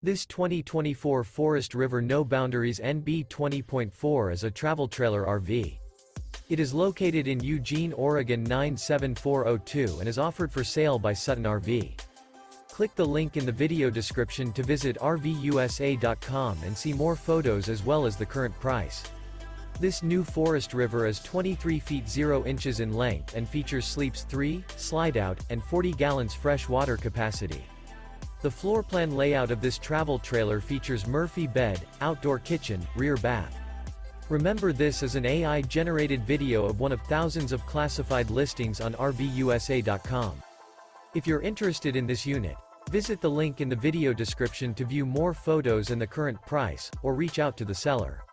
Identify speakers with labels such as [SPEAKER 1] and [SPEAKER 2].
[SPEAKER 1] This 2024 Forest River No Boundaries NB 20.4 is a travel trailer RV. It is located in Eugene, Oregon 97402 and is offered for sale by Sutton RV. Click the link in the video description to visit RVUSA.com and see more photos as well as the current price. This new Forest River is 23 feet 0 inches in length and features sleeps 3, Slideout, and 40 gallons fresh water capacity. The floor plan layout of this travel trailer features Murphy bed, outdoor kitchen, rear bath. Remember, this is an AI-generated video of one of thousands of classified listings on RVUSA.com. If you're interested in this unit, visit the link in the video description to view more photos and the current price, or reach out to the seller.